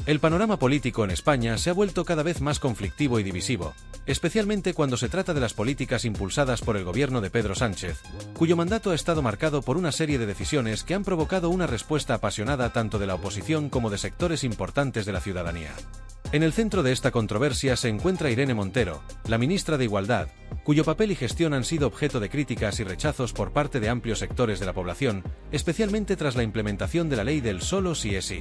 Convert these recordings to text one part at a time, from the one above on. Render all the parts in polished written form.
El panorama político en España se ha vuelto cada vez más conflictivo y divisivo, especialmente cuando se trata de las políticas impulsadas por el gobierno de Pedro Sánchez, cuyo mandato ha estado marcado por una serie de decisiones que han provocado una respuesta apasionada tanto de la oposición como de sectores importantes de la ciudadanía. En el centro de esta controversia se encuentra Irene Montero, la ministra de Igualdad, cuyo papel y gestión han sido objeto de críticas y rechazos por parte de amplios sectores de la población, especialmente tras la implementación de la ley del solo sí es sí.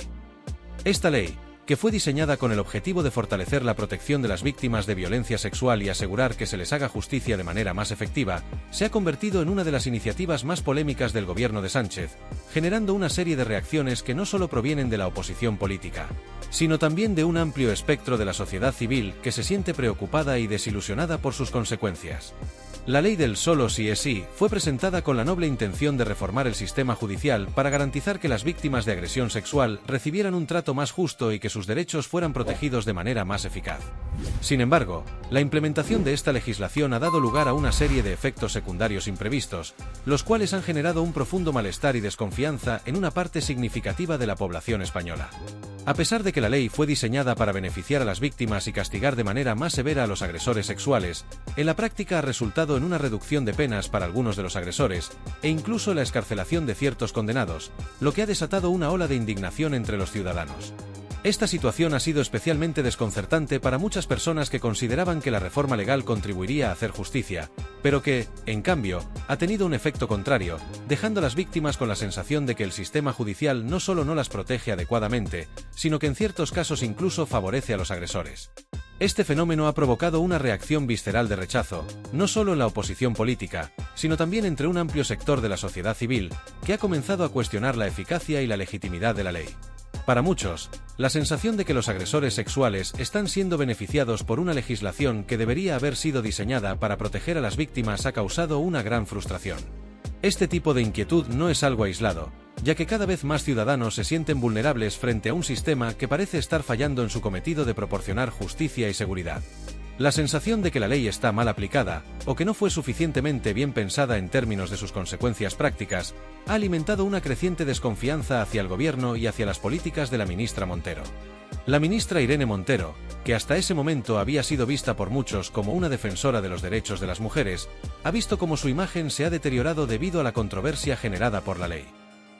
Esta ley, que fue diseñada con el objetivo de fortalecer la protección de las víctimas de violencia sexual y asegurar que se les haga justicia de manera más efectiva, se ha convertido en una de las iniciativas más polémicas del gobierno de Sánchez, generando una serie de reacciones que no solo provienen de la oposición política, sino también de un amplio espectro de la sociedad civil que se siente preocupada y desilusionada por sus consecuencias. La ley del solo sí es sí fue presentada con la noble intención de reformar el sistema judicial para garantizar que las víctimas de agresión sexual recibieran un trato más justo y que sus derechos fueran protegidos de manera más eficaz. Sin embargo, la implementación de esta legislación ha dado lugar a una serie de efectos secundarios imprevistos, los cuales han generado un profundo malestar y desconfianza en una parte significativa de la población española. A pesar de que la ley fue diseñada para beneficiar a las víctimas y castigar de manera más severa a los agresores sexuales, en la práctica ha resultado en una reducción de penas para algunos de los agresores, e incluso la excarcelación de ciertos condenados, lo que ha desatado una ola de indignación entre los ciudadanos. Esta situación ha sido especialmente desconcertante para muchas personas que consideraban que la reforma legal contribuiría a hacer justicia, pero que, en cambio, ha tenido un efecto contrario, dejando a las víctimas con la sensación de que el sistema judicial no solo no las protege adecuadamente, sino que en ciertos casos incluso favorece a los agresores. Este fenómeno ha provocado una reacción visceral de rechazo, no solo en la oposición política, sino también entre un amplio sector de la sociedad civil, que ha comenzado a cuestionar la eficacia y la legitimidad de la ley. Para muchos, la sensación de que los agresores sexuales están siendo beneficiados por una legislación que debería haber sido diseñada para proteger a las víctimas ha causado una gran frustración. Este tipo de inquietud no es algo aislado, ya que cada vez más ciudadanos se sienten vulnerables frente a un sistema que parece estar fallando en su cometido de proporcionar justicia y seguridad. La sensación de que la ley está mal aplicada, o que no fue suficientemente bien pensada en términos de sus consecuencias prácticas, ha alimentado una creciente desconfianza hacia el gobierno y hacia las políticas de la ministra Montero. La ministra Irene Montero, que hasta ese momento había sido vista por muchos como una defensora de los derechos de las mujeres, ha visto cómo su imagen se ha deteriorado debido a la controversia generada por la ley.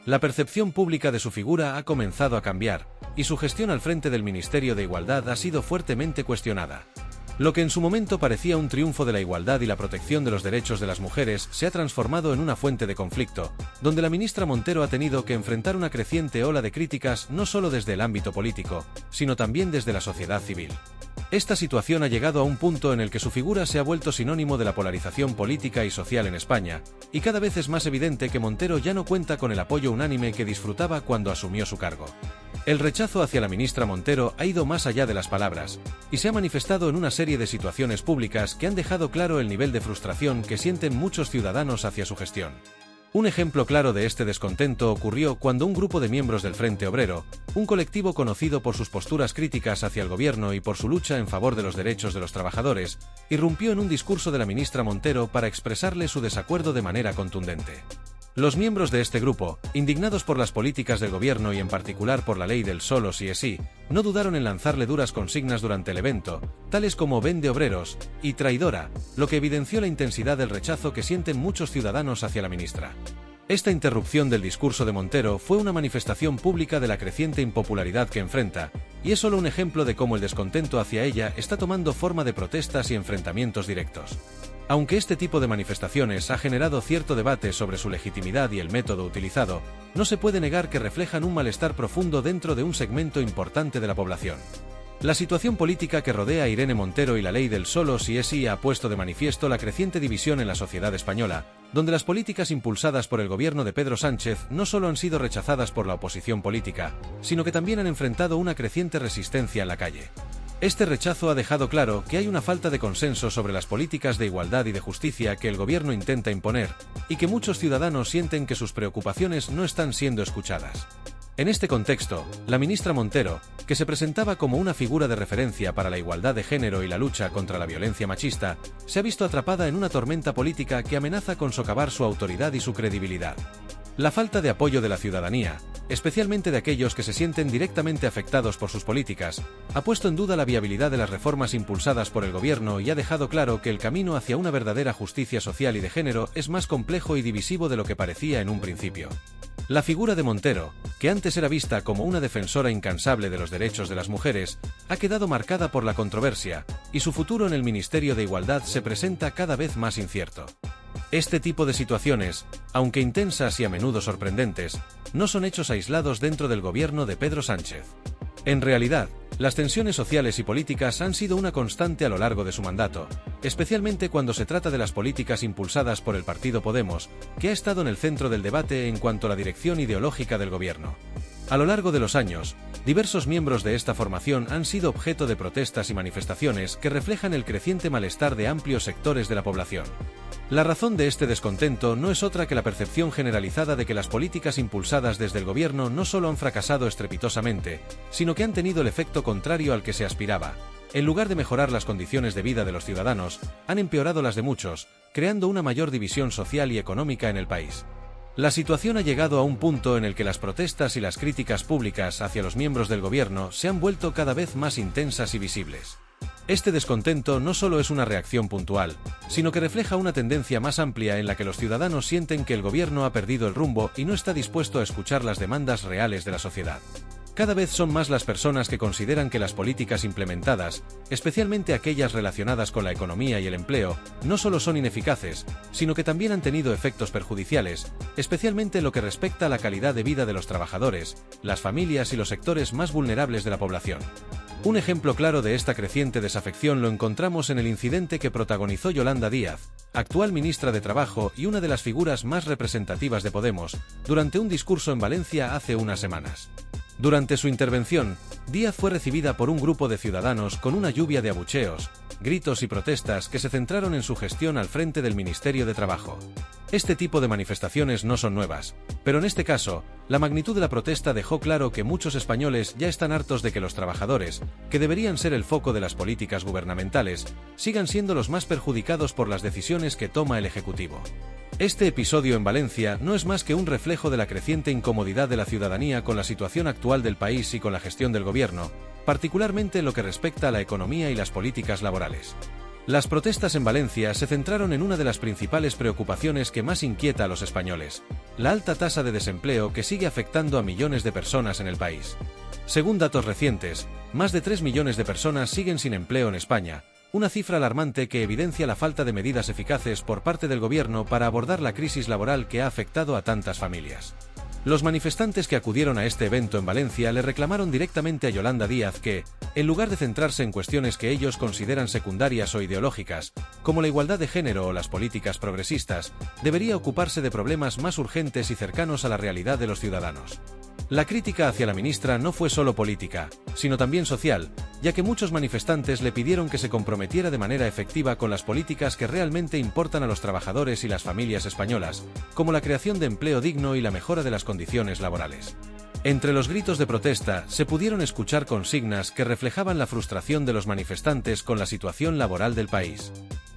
La percepción pública de su figura ha comenzado a cambiar, y su gestión al frente del Ministerio de Igualdad ha sido fuertemente cuestionada. Lo que en su momento parecía un triunfo de la igualdad y la protección de los derechos de las mujeres se ha transformado en una fuente de conflicto, donde la ministra Montero ha tenido que enfrentar una creciente ola de críticas no solo desde el ámbito político, sino también desde la sociedad civil. Esta situación ha llegado a un punto en el que su figura se ha vuelto sinónimo de la polarización política y social en España, y cada vez es más evidente que Montero ya no cuenta con el apoyo unánime que disfrutaba cuando asumió su cargo. El rechazo hacia la ministra Montero ha ido más allá de las palabras, y se ha manifestado en una serie de situaciones públicas que han dejado claro el nivel de frustración que sienten muchos ciudadanos hacia su gestión. Un ejemplo claro de este descontento ocurrió cuando un grupo de miembros del Frente Obrero, un colectivo conocido por sus posturas críticas hacia el gobierno y por su lucha en favor de los derechos de los trabajadores, irrumpió en un discurso de la ministra Montero para expresarle su desacuerdo de manera contundente. Los miembros de este grupo, indignados por las políticas del gobierno y en particular por la ley del solo sí es sí, no dudaron en lanzarle duras consignas durante el evento, tales como "vende obreros" y "traidora", lo que evidenció la intensidad del rechazo que sienten muchos ciudadanos hacia la ministra. Esta interrupción del discurso de Montero fue una manifestación pública de la creciente impopularidad que enfrenta, y es solo un ejemplo de cómo el descontento hacia ella está tomando forma de protestas y enfrentamientos directos. Aunque este tipo de manifestaciones ha generado cierto debate sobre su legitimidad y el método utilizado, no se puede negar que reflejan un malestar profundo dentro de un segmento importante de la población. La situación política que rodea a Irene Montero y la ley del solo sí es sí ha puesto de manifiesto la creciente división en la sociedad española, donde las políticas impulsadas por el gobierno de Pedro Sánchez no solo han sido rechazadas por la oposición política, sino que también han enfrentado una creciente resistencia en la calle. Este rechazo ha dejado claro que hay una falta de consenso sobre las políticas de igualdad y de justicia que el gobierno intenta imponer, y que muchos ciudadanos sienten que sus preocupaciones no están siendo escuchadas. En este contexto, la ministra Montero, que se presentaba como una figura de referencia para la igualdad de género y la lucha contra la violencia machista, se ha visto atrapada en una tormenta política que amenaza con socavar su autoridad y su credibilidad. La falta de apoyo de la ciudadanía, especialmente de aquellos que se sienten directamente afectados por sus políticas, ha puesto en duda la viabilidad de las reformas impulsadas por el gobierno y ha dejado claro que el camino hacia una verdadera justicia social y de género es más complejo y divisivo de lo que parecía en un principio. La figura de Montero, que antes era vista como una defensora incansable de los derechos de las mujeres, ha quedado marcada por la controversia, y su futuro en el Ministerio de Igualdad se presenta cada vez más incierto. Este tipo de situaciones, aunque intensas y a menudo sorprendentes, no son hechos aislados dentro del gobierno de Pedro Sánchez. En realidad, las tensiones sociales y políticas han sido una constante a lo largo de su mandato, especialmente cuando se trata de las políticas impulsadas por el partido Podemos, que ha estado en el centro del debate en cuanto a la dirección ideológica del gobierno. A lo largo de los años, diversos miembros de esta formación han sido objeto de protestas y manifestaciones que reflejan el creciente malestar de amplios sectores de la población. La razón de este descontento no es otra que la percepción generalizada de que las políticas impulsadas desde el gobierno no solo han fracasado estrepitosamente, sino que han tenido el efecto contrario al que se aspiraba. En lugar de mejorar las condiciones de vida de los ciudadanos, han empeorado las de muchos, creando una mayor división social y económica en el país. La situación ha llegado a un punto en el que las protestas y las críticas públicas hacia los miembros del gobierno se han vuelto cada vez más intensas y visibles. Este descontento no solo es una reacción puntual, sino que refleja una tendencia más amplia en la que los ciudadanos sienten que el gobierno ha perdido el rumbo y no está dispuesto a escuchar las demandas reales de la sociedad. Cada vez son más las personas que consideran que las políticas implementadas, especialmente aquellas relacionadas con la economía y el empleo, no solo son ineficaces, sino que también han tenido efectos perjudiciales, especialmente en lo que respecta a la calidad de vida de los trabajadores, las familias y los sectores más vulnerables de la población. Un ejemplo claro de esta creciente desafección lo encontramos en el incidente que protagonizó Yolanda Díaz, actual ministra de Trabajo y una de las figuras más representativas de Podemos, durante un discurso en Valencia hace unas semanas. Durante su intervención, Díaz fue recibida por un grupo de ciudadanos con una lluvia de abucheos, gritos y protestas que se centraron en su gestión al frente del Ministerio de Trabajo. Este tipo de manifestaciones no son nuevas, pero en este caso, la magnitud de la protesta dejó claro que muchos españoles ya están hartos de que los trabajadores, que deberían ser el foco de las políticas gubernamentales, sigan siendo los más perjudicados por las decisiones que toma el Ejecutivo. Este episodio en Valencia no es más que un reflejo de la creciente incomodidad de la ciudadanía con la situación actual del país y con la gestión del gobierno, particularmente en lo que respecta a la economía y las políticas laborales. Las protestas en Valencia se centraron en una de las principales preocupaciones que más inquieta a los españoles: la alta tasa de desempleo que sigue afectando a millones de personas en el país. Según datos recientes, más de 3 millones de personas siguen sin empleo en España, una cifra alarmante que evidencia la falta de medidas eficaces por parte del gobierno para abordar la crisis laboral que ha afectado a tantas familias. Los manifestantes que acudieron a este evento en Valencia le reclamaron directamente a Yolanda Díaz que, en lugar de centrarse en cuestiones que ellos consideran secundarias o ideológicas, como la igualdad de género o las políticas progresistas, debería ocuparse de problemas más urgentes y cercanos a la realidad de los ciudadanos. La crítica hacia la ministra no fue solo política, sino también social, ya que muchos manifestantes le pidieron que se comprometiera de manera efectiva con las políticas que realmente importan a los trabajadores y las familias españolas, como la creación de empleo digno y la mejora de las condiciones laborales. Entre los gritos de protesta se pudieron escuchar consignas que reflejaban la frustración de los manifestantes con la situación laboral del país.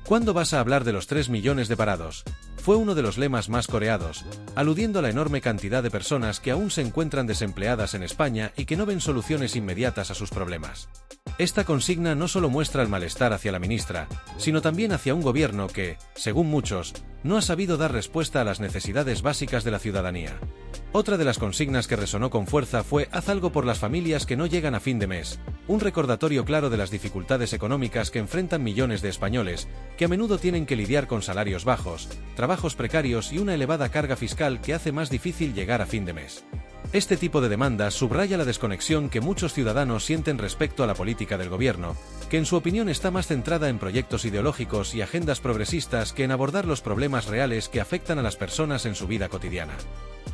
¿Cuándo vas a hablar de los 3 millones de parados? Fue uno de los lemas más coreados, aludiendo a la enorme cantidad de personas que aún se encuentran desempleadas en España y que no ven soluciones inmediatas a sus problemas. Esta consigna no solo muestra el malestar hacia la ministra, sino también hacia un gobierno que, según muchos, no ha sabido dar respuesta a las necesidades básicas de la ciudadanía. Otra de las consignas que resonó con fuerza fue «Haz algo por las familias que no llegan a fin de mes», un recordatorio claro de las dificultades económicas que enfrentan millones de españoles, que a menudo tienen que lidiar con salarios bajos, trabajos precarios y una elevada carga fiscal que hace más difícil llegar a fin de mes. Este tipo de demandas subraya la desconexión que muchos ciudadanos sienten respecto a la política del gobierno, que en su opinión está más centrada en proyectos ideológicos y agendas progresistas que en abordar los problemas reales que afectan a las personas en su vida cotidiana.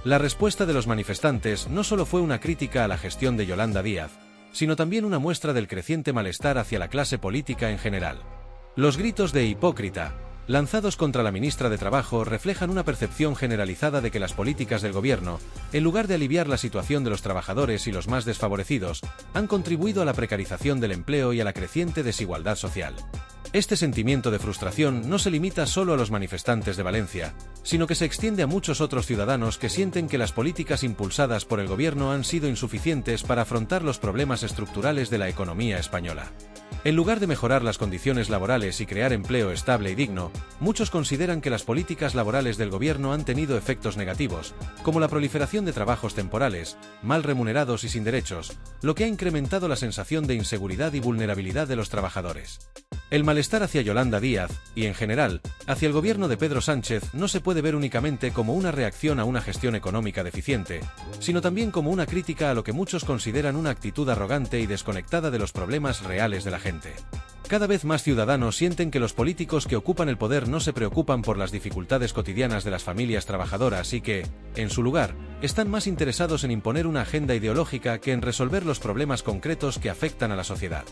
La respuesta de los manifestantes no solo fue una crítica a la gestión de Yolanda Díaz, sino también una muestra del creciente malestar hacia la clase política en general. Los gritos de «hipócrita», lanzados contra la ministra de Trabajo, reflejan una percepción generalizada de que las políticas del gobierno, en lugar de aliviar la situación de los trabajadores y los más desfavorecidos, han contribuido a la precarización del empleo y a la creciente desigualdad social. Este sentimiento de frustración no se limita solo a los manifestantes de Valencia, sino que se extiende a muchos otros ciudadanos que sienten que las políticas impulsadas por el gobierno han sido insuficientes para afrontar los problemas estructurales de la economía española. En lugar de mejorar las condiciones laborales y crear empleo estable y digno, muchos consideran que las políticas laborales del gobierno han tenido efectos negativos, como la proliferación de trabajos temporales, mal remunerados y sin derechos, lo que ha incrementado la sensación de inseguridad y vulnerabilidad de los trabajadores. El malestar hacia Yolanda Díaz, y en general, hacia el gobierno de Pedro Sánchez no se puede ver únicamente como una reacción a una gestión económica deficiente, sino también como una crítica a lo que muchos consideran una actitud arrogante y desconectada de los problemas reales de la gente. Cada vez más ciudadanos sienten que los políticos que ocupan el poder no se preocupan por las dificultades cotidianas de las familias trabajadoras y que, en su lugar, están más interesados en imponer una agenda ideológica que en resolver los problemas concretos que afectan a la sociedad.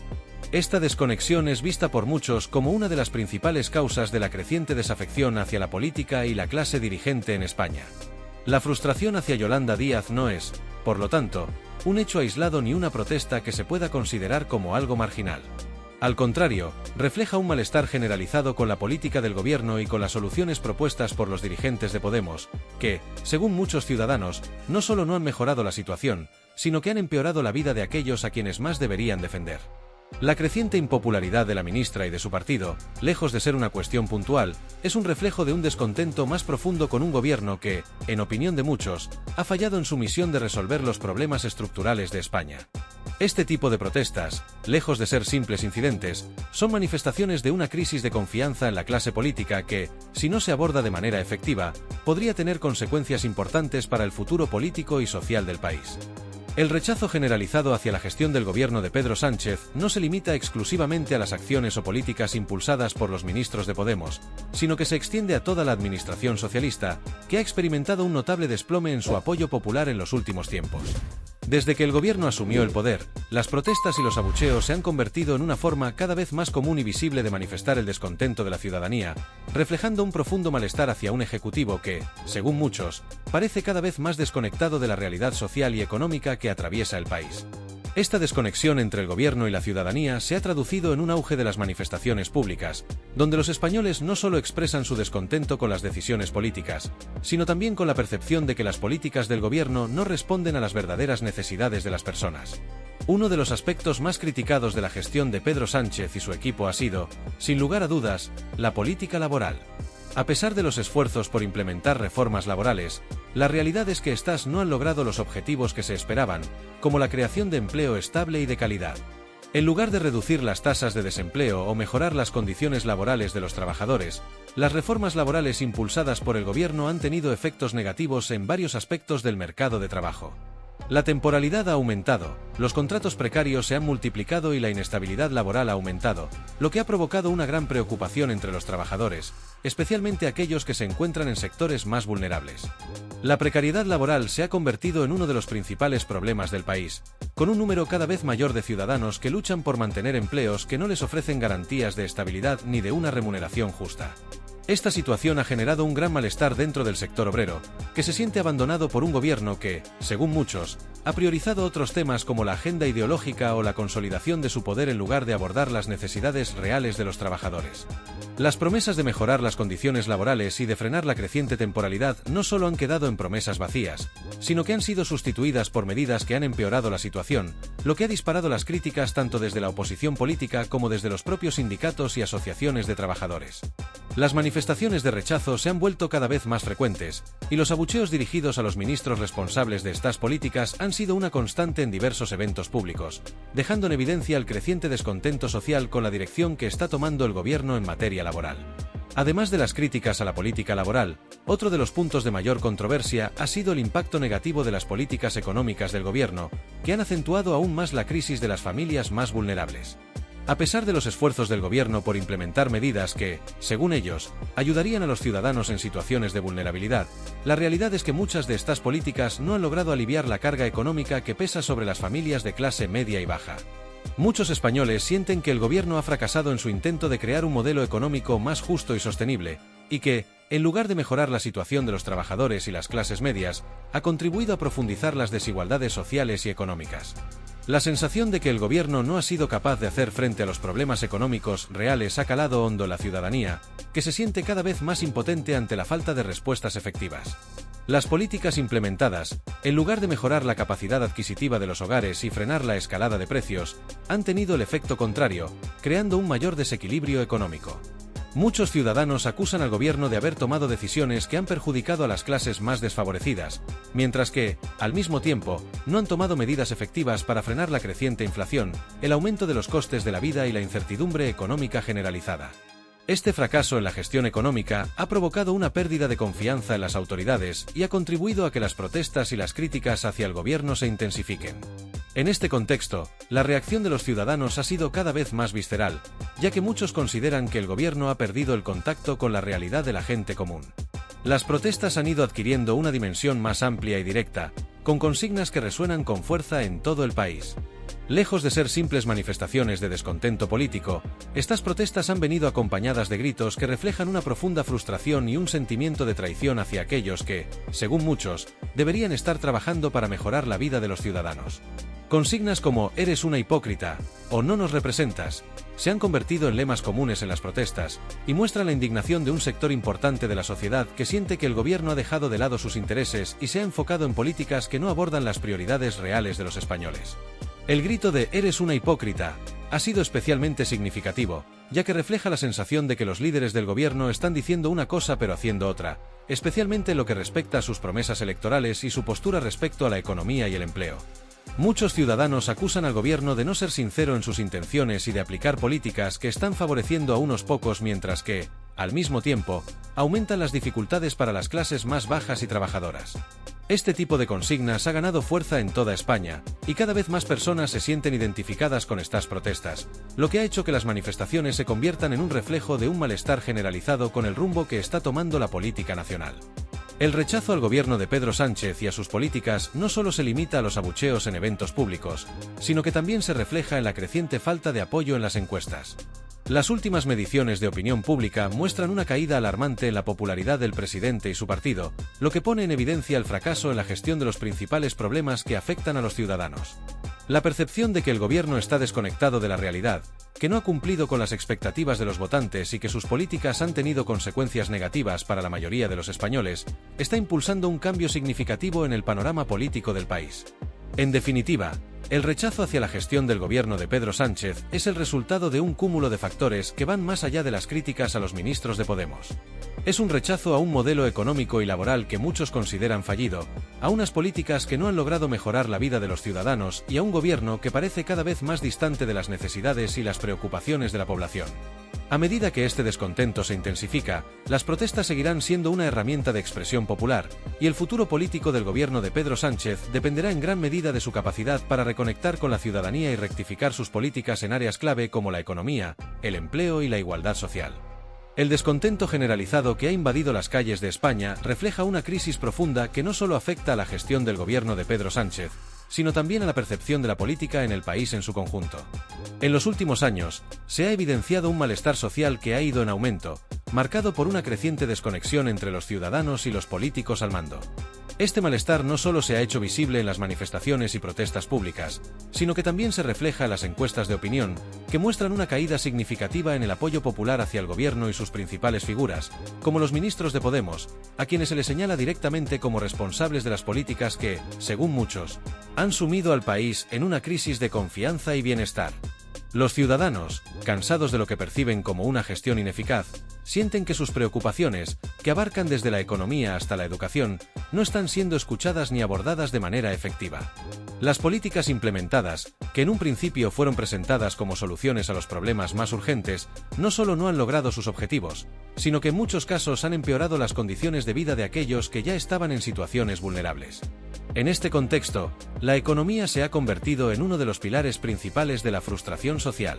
Esta desconexión es vista por muchos como una de las principales causas de la creciente desafección hacia la política y la clase dirigente en España. La frustración hacia Yolanda Díaz no es, por lo tanto, un hecho aislado ni una protesta que se pueda considerar como algo marginal. Al contrario, refleja un malestar generalizado con la política del gobierno y con las soluciones propuestas por los dirigentes de Podemos, que, según muchos ciudadanos, no solo no han mejorado la situación, sino que han empeorado la vida de aquellos a quienes más deberían defender. La creciente impopularidad de la ministra y de su partido, lejos de ser una cuestión puntual, es un reflejo de un descontento más profundo con un gobierno que, en opinión de muchos, ha fallado en su misión de resolver los problemas estructurales de España. Este tipo de protestas, lejos de ser simples incidentes, son manifestaciones de una crisis de confianza en la clase política que, si no se aborda de manera efectiva, podría tener consecuencias importantes para el futuro político y social del país. El rechazo generalizado hacia la gestión del gobierno de Pedro Sánchez no se limita exclusivamente a las acciones o políticas impulsadas por los ministros de Podemos, sino que se extiende a toda la administración socialista, que ha experimentado un notable desplome en su apoyo popular en los últimos tiempos. Desde que el gobierno asumió el poder, las protestas y los abucheos se han convertido en una forma cada vez más común y visible de manifestar el descontento de la ciudadanía, reflejando un profundo malestar hacia un ejecutivo que, según muchos, parece cada vez más desconectado de la realidad social y económica que atraviesa el país. Esta desconexión entre el gobierno y la ciudadanía se ha traducido en un auge de las manifestaciones públicas, donde los españoles no solo expresan su descontento con las decisiones políticas, sino también con la percepción de que las políticas del gobierno no responden a las verdaderas necesidades de las personas. Uno de los aspectos más criticados de la gestión de Pedro Sánchez y su equipo ha sido, sin lugar a dudas, la política laboral. A pesar de los esfuerzos por implementar reformas laborales, la realidad es que éstas no han logrado los objetivos que se esperaban, como la creación de empleo estable y de calidad. En lugar de reducir las tasas de desempleo o mejorar las condiciones laborales de los trabajadores, las reformas laborales impulsadas por el gobierno han tenido efectos negativos en varios aspectos del mercado de trabajo. La temporalidad ha aumentado, los contratos precarios se han multiplicado y la inestabilidad laboral ha aumentado, lo que ha provocado una gran preocupación entre los trabajadores, especialmente aquellos que se encuentran en sectores más vulnerables. La precariedad laboral se ha convertido en uno de los principales problemas del país, con un número cada vez mayor de ciudadanos que luchan por mantener empleos que no les ofrecen garantías de estabilidad ni de una remuneración justa. Esta situación ha generado un gran malestar dentro del sector obrero, que se siente abandonado por un gobierno que, según muchos, ha priorizado otros temas como la agenda ideológica o la consolidación de su poder en lugar de abordar las necesidades reales de los trabajadores. Las promesas de mejorar las condiciones laborales y de frenar la creciente temporalidad no solo han quedado en promesas vacías, sino que han sido sustituidas por medidas que han empeorado la situación, lo que ha disparado las críticas tanto desde la oposición política como desde los propios sindicatos y asociaciones de trabajadores. Las manifestaciones de rechazo se han vuelto cada vez más frecuentes, y los abucheos dirigidos a los ministros responsables de estas políticas han sido una constante en diversos eventos públicos, dejando en evidencia el creciente descontento social con la dirección que está tomando el gobierno en materia laboral. Además de las críticas a la política laboral, otro de los puntos de mayor controversia ha sido el impacto negativo de las políticas económicas del gobierno, que han acentuado aún más la crisis de las familias más vulnerables. A pesar de los esfuerzos del gobierno por implementar medidas que, según ellos, ayudarían a los ciudadanos en situaciones de vulnerabilidad, la realidad es que muchas de estas políticas no han logrado aliviar la carga económica que pesa sobre las familias de clase media y baja. Muchos españoles sienten que el gobierno ha fracasado en su intento de crear un modelo económico más justo y sostenible, y que, en lugar de mejorar la situación de los trabajadores y las clases medias, ha contribuido a profundizar las desigualdades sociales y económicas. La sensación de que el gobierno no ha sido capaz de hacer frente a los problemas económicos reales ha calado hondo en la ciudadanía, que se siente cada vez más impotente ante la falta de respuestas efectivas. Las políticas implementadas, en lugar de mejorar la capacidad adquisitiva de los hogares y frenar la escalada de precios, han tenido el efecto contrario, creando un mayor desequilibrio económico. Muchos ciudadanos acusan al gobierno de haber tomado decisiones que han perjudicado a las clases más desfavorecidas, mientras que, al mismo tiempo, no han tomado medidas efectivas para frenar la creciente inflación, el aumento de los costes de la vida y la incertidumbre económica generalizada. Este fracaso en la gestión económica ha provocado una pérdida de confianza en las autoridades y ha contribuido a que las protestas y las críticas hacia el gobierno se intensifiquen. En este contexto, la reacción de los ciudadanos ha sido cada vez más visceral, ya que muchos consideran que el gobierno ha perdido el contacto con la realidad de la gente común. Las protestas han ido adquiriendo una dimensión más amplia y directa, con consignas que resuenan con fuerza en todo el país. Lejos de ser simples manifestaciones de descontento político, estas protestas han venido acompañadas de gritos que reflejan una profunda frustración y un sentimiento de traición hacia aquellos que, según muchos, deberían estar trabajando para mejorar la vida de los ciudadanos. Consignas como «eres una hipócrita» o «no nos representas» se han convertido en lemas comunes en las protestas y muestran la indignación de un sector importante de la sociedad que siente que el gobierno ha dejado de lado sus intereses y se ha enfocado en políticas que no abordan las prioridades reales de los españoles. El grito de «eres una hipócrita» ha sido especialmente significativo, ya que refleja la sensación de que los líderes del gobierno están diciendo una cosa pero haciendo otra, especialmente en lo que respecta a sus promesas electorales y su postura respecto a la economía y el empleo. Muchos ciudadanos acusan al gobierno de no ser sincero en sus intenciones y de aplicar políticas que están favoreciendo a unos pocos mientras que, al mismo tiempo, aumentan las dificultades para las clases más bajas y trabajadoras. Este tipo de consignas ha ganado fuerza en toda España, y cada vez más personas se sienten identificadas con estas protestas, lo que ha hecho que las manifestaciones se conviertan en un reflejo de un malestar generalizado con el rumbo que está tomando la política nacional. El rechazo al gobierno de Pedro Sánchez y a sus políticas no solo se limita a los abucheos en eventos públicos, sino que también se refleja en la creciente falta de apoyo en las encuestas. Las últimas mediciones de opinión pública muestran una caída alarmante en la popularidad del presidente y su partido, lo que pone en evidencia el fracaso en la gestión de los principales problemas que afectan a los ciudadanos. La percepción de que el gobierno está desconectado de la realidad, que no ha cumplido con las expectativas de los votantes y que sus políticas han tenido consecuencias negativas para la mayoría de los españoles, está impulsando un cambio significativo en el panorama político del país. En definitiva, el rechazo hacia la gestión del gobierno de Pedro Sánchez es el resultado de un cúmulo de factores que van más allá de las críticas a los ministros de Podemos. Es un rechazo a un modelo económico y laboral que muchos consideran fallido, a unas políticas que no han logrado mejorar la vida de los ciudadanos y a un gobierno que parece cada vez más distante de las necesidades y las preocupaciones de la población. A medida que este descontento se intensifica, las protestas seguirán siendo una herramienta de expresión popular, y el futuro político del gobierno de Pedro Sánchez dependerá en gran medida de su capacidad para reconectar con la ciudadanía y rectificar sus políticas en áreas clave como la economía, el empleo y la igualdad social. El descontento generalizado que ha invadido las calles de España refleja una crisis profunda que no solo afecta a la gestión del gobierno de Pedro Sánchez, sino también a la percepción de la política en el país en su conjunto. En los últimos años, se ha evidenciado un malestar social que ha ido en aumento, marcado por una creciente desconexión entre los ciudadanos y los políticos al mando. Este malestar no solo se ha hecho visible en las manifestaciones y protestas públicas, sino que también se refleja en las encuestas de opinión, que muestran una caída significativa en el apoyo popular hacia el gobierno y sus principales figuras, como los ministros de Podemos, a quienes se les señala directamente como responsables de las políticas que, según muchos, han sumido al país en una crisis de confianza y bienestar. Los ciudadanos, cansados de lo que perciben como una gestión ineficaz, sienten que sus preocupaciones, que abarcan desde la economía hasta la educación, no están siendo escuchadas ni abordadas de manera efectiva. Las políticas implementadas, que en un principio fueron presentadas como soluciones a los problemas más urgentes, no solo no han logrado sus objetivos, sino que en muchos casos han empeorado las condiciones de vida de aquellos que ya estaban en situaciones vulnerables. En este contexto, la economía se ha convertido en uno de los pilares principales de la frustración social.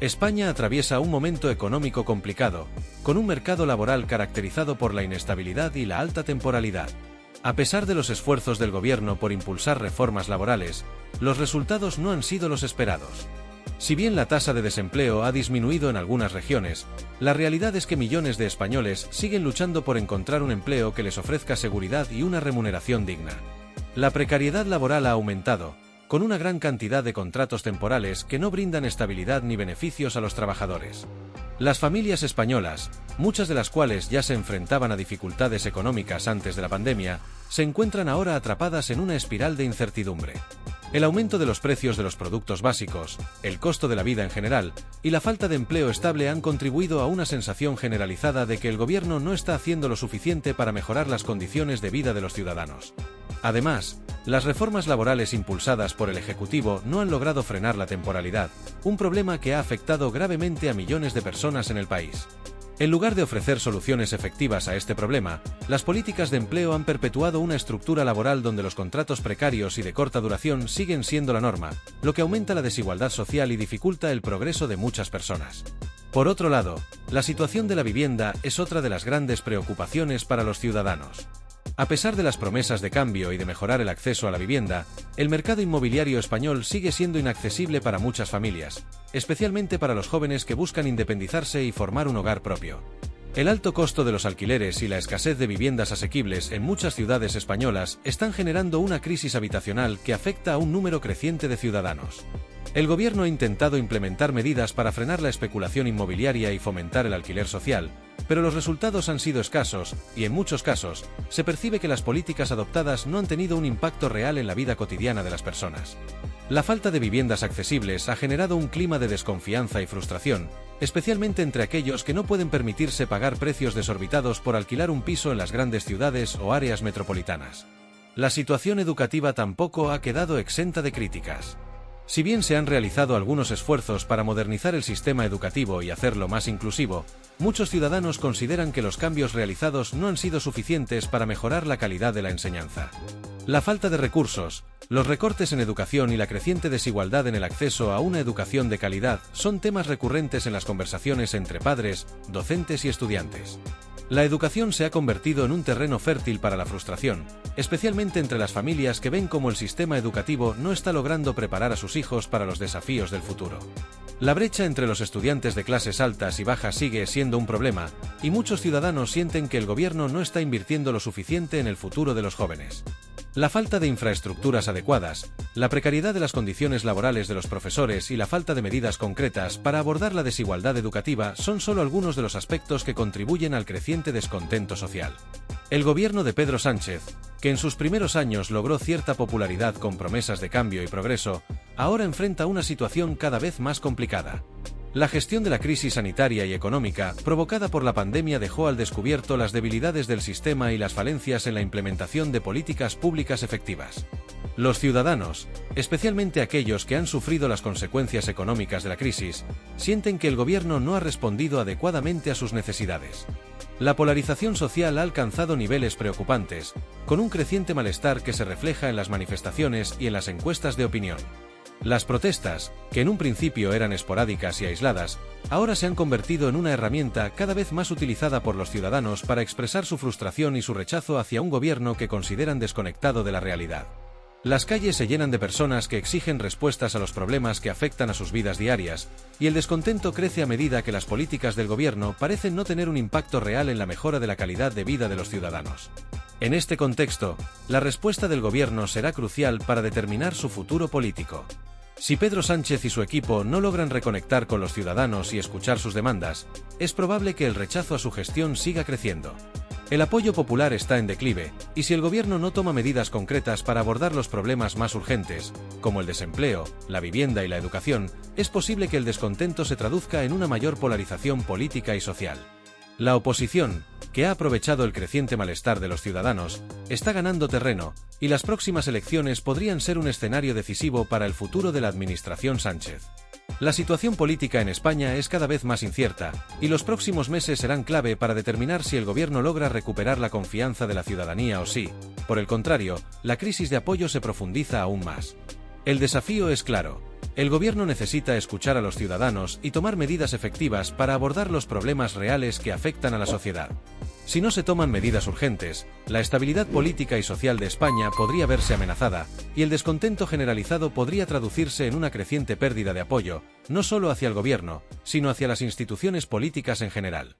España atraviesa un momento económico complicado, con un mercado laboral caracterizado por la inestabilidad y la alta temporalidad. A pesar de los esfuerzos del gobierno por impulsar reformas laborales, los resultados no han sido los esperados. Si bien la tasa de desempleo ha disminuido en algunas regiones, la realidad es que millones de españoles siguen luchando por encontrar un empleo que les ofrezca seguridad y una remuneración digna. La precariedad laboral ha aumentado, con una gran cantidad de contratos temporales que no brindan estabilidad ni beneficios a los trabajadores. Las familias españolas, muchas de las cuales ya se enfrentaban a dificultades económicas antes de la pandemia, se encuentran ahora atrapadas en una espiral de incertidumbre. El aumento de los precios de los productos básicos, el costo de la vida en general y la falta de empleo estable han contribuido a una sensación generalizada de que el gobierno no está haciendo lo suficiente para mejorar las condiciones de vida de los ciudadanos. Además, las reformas laborales impulsadas por el Ejecutivo no han logrado frenar la temporalidad, un problema que ha afectado gravemente a millones de personas en el país. En lugar de ofrecer soluciones efectivas a este problema, las políticas de empleo han perpetuado una estructura laboral donde los contratos precarios y de corta duración siguen siendo la norma, lo que aumenta la desigualdad social y dificulta el progreso de muchas personas. Por otro lado, la situación de la vivienda es otra de las grandes preocupaciones para los ciudadanos. A pesar de las promesas de cambio y de mejorar el acceso a la vivienda, el mercado inmobiliario español sigue siendo inaccesible para muchas familias, especialmente para los jóvenes que buscan independizarse y formar un hogar propio. El alto costo de los alquileres y la escasez de viviendas asequibles en muchas ciudades españolas están generando una crisis habitacional que afecta a un número creciente de ciudadanos. El gobierno ha intentado implementar medidas para frenar la especulación inmobiliaria y fomentar el alquiler social, pero los resultados han sido escasos, y en muchos casos, se percibe que las políticas adoptadas no han tenido un impacto real en la vida cotidiana de las personas. La falta de viviendas accesibles ha generado un clima de desconfianza y frustración, especialmente entre aquellos que no pueden permitirse pagar precios desorbitados por alquilar un piso en las grandes ciudades o áreas metropolitanas. La situación educativa tampoco ha quedado exenta de críticas. Si bien se han realizado algunos esfuerzos para modernizar el sistema educativo y hacerlo más inclusivo, muchos ciudadanos consideran que los cambios realizados no han sido suficientes para mejorar la calidad de la enseñanza. La falta de recursos, los recortes en educación y la creciente desigualdad en el acceso a una educación de calidad son temas recurrentes en las conversaciones entre padres, docentes y estudiantes. La educación se ha convertido en un terreno fértil para la frustración, especialmente entre las familias que ven cómo el sistema educativo no está logrando preparar a sus hijos para los desafíos del futuro. La brecha entre los estudiantes de clases altas y bajas sigue siendo un problema, y muchos ciudadanos sienten que el gobierno no está invirtiendo lo suficiente en el futuro de los jóvenes. La falta de infraestructuras adecuadas, la precariedad de las condiciones laborales de los profesores y la falta de medidas concretas para abordar la desigualdad educativa son solo algunos de los aspectos que contribuyen al creciente descontento social. El gobierno de Pedro Sánchez, que en sus primeros años logró cierta popularidad con promesas de cambio y progreso, ahora enfrenta una situación cada vez más complicada. La gestión de la crisis sanitaria y económica provocada por la pandemia dejó al descubierto las debilidades del sistema y las falencias en la implementación de políticas públicas efectivas. Los ciudadanos, especialmente aquellos que han sufrido las consecuencias económicas de la crisis, sienten que el gobierno no ha respondido adecuadamente a sus necesidades. La polarización social ha alcanzado niveles preocupantes, con un creciente malestar que se refleja en las manifestaciones y en las encuestas de opinión. Las protestas, que en un principio eran esporádicas y aisladas, ahora se han convertido en una herramienta cada vez más utilizada por los ciudadanos para expresar su frustración y su rechazo hacia un gobierno que consideran desconectado de la realidad. Las calles se llenan de personas que exigen respuestas a los problemas que afectan a sus vidas diarias, y el descontento crece a medida que las políticas del gobierno parecen no tener un impacto real en la mejora de la calidad de vida de los ciudadanos. En este contexto, la respuesta del gobierno será crucial para determinar su futuro político. Si Pedro Sánchez y su equipo no logran reconectar con los ciudadanos y escuchar sus demandas, es probable que el rechazo a su gestión siga creciendo. El apoyo popular está en declive, y si el gobierno no toma medidas concretas para abordar los problemas más urgentes, como el desempleo, la vivienda y la educación, es posible que el descontento se traduzca en una mayor polarización política y social. La oposición, que ha aprovechado el creciente malestar de los ciudadanos, está ganando terreno, y las próximas elecciones podrían ser un escenario decisivo para el futuro de la administración Sánchez. La situación política en España es cada vez más incierta, y los próximos meses serán clave para determinar si el gobierno logra recuperar la confianza de la ciudadanía o si, por el contrario, la crisis de apoyo se profundiza aún más. El desafío es claro. El gobierno necesita escuchar a los ciudadanos y tomar medidas efectivas para abordar los problemas reales que afectan a la sociedad. Si no se toman medidas urgentes, la estabilidad política y social de España podría verse amenazada, y el descontento generalizado podría traducirse en una creciente pérdida de apoyo, no solo hacia el gobierno, sino hacia las instituciones políticas en general.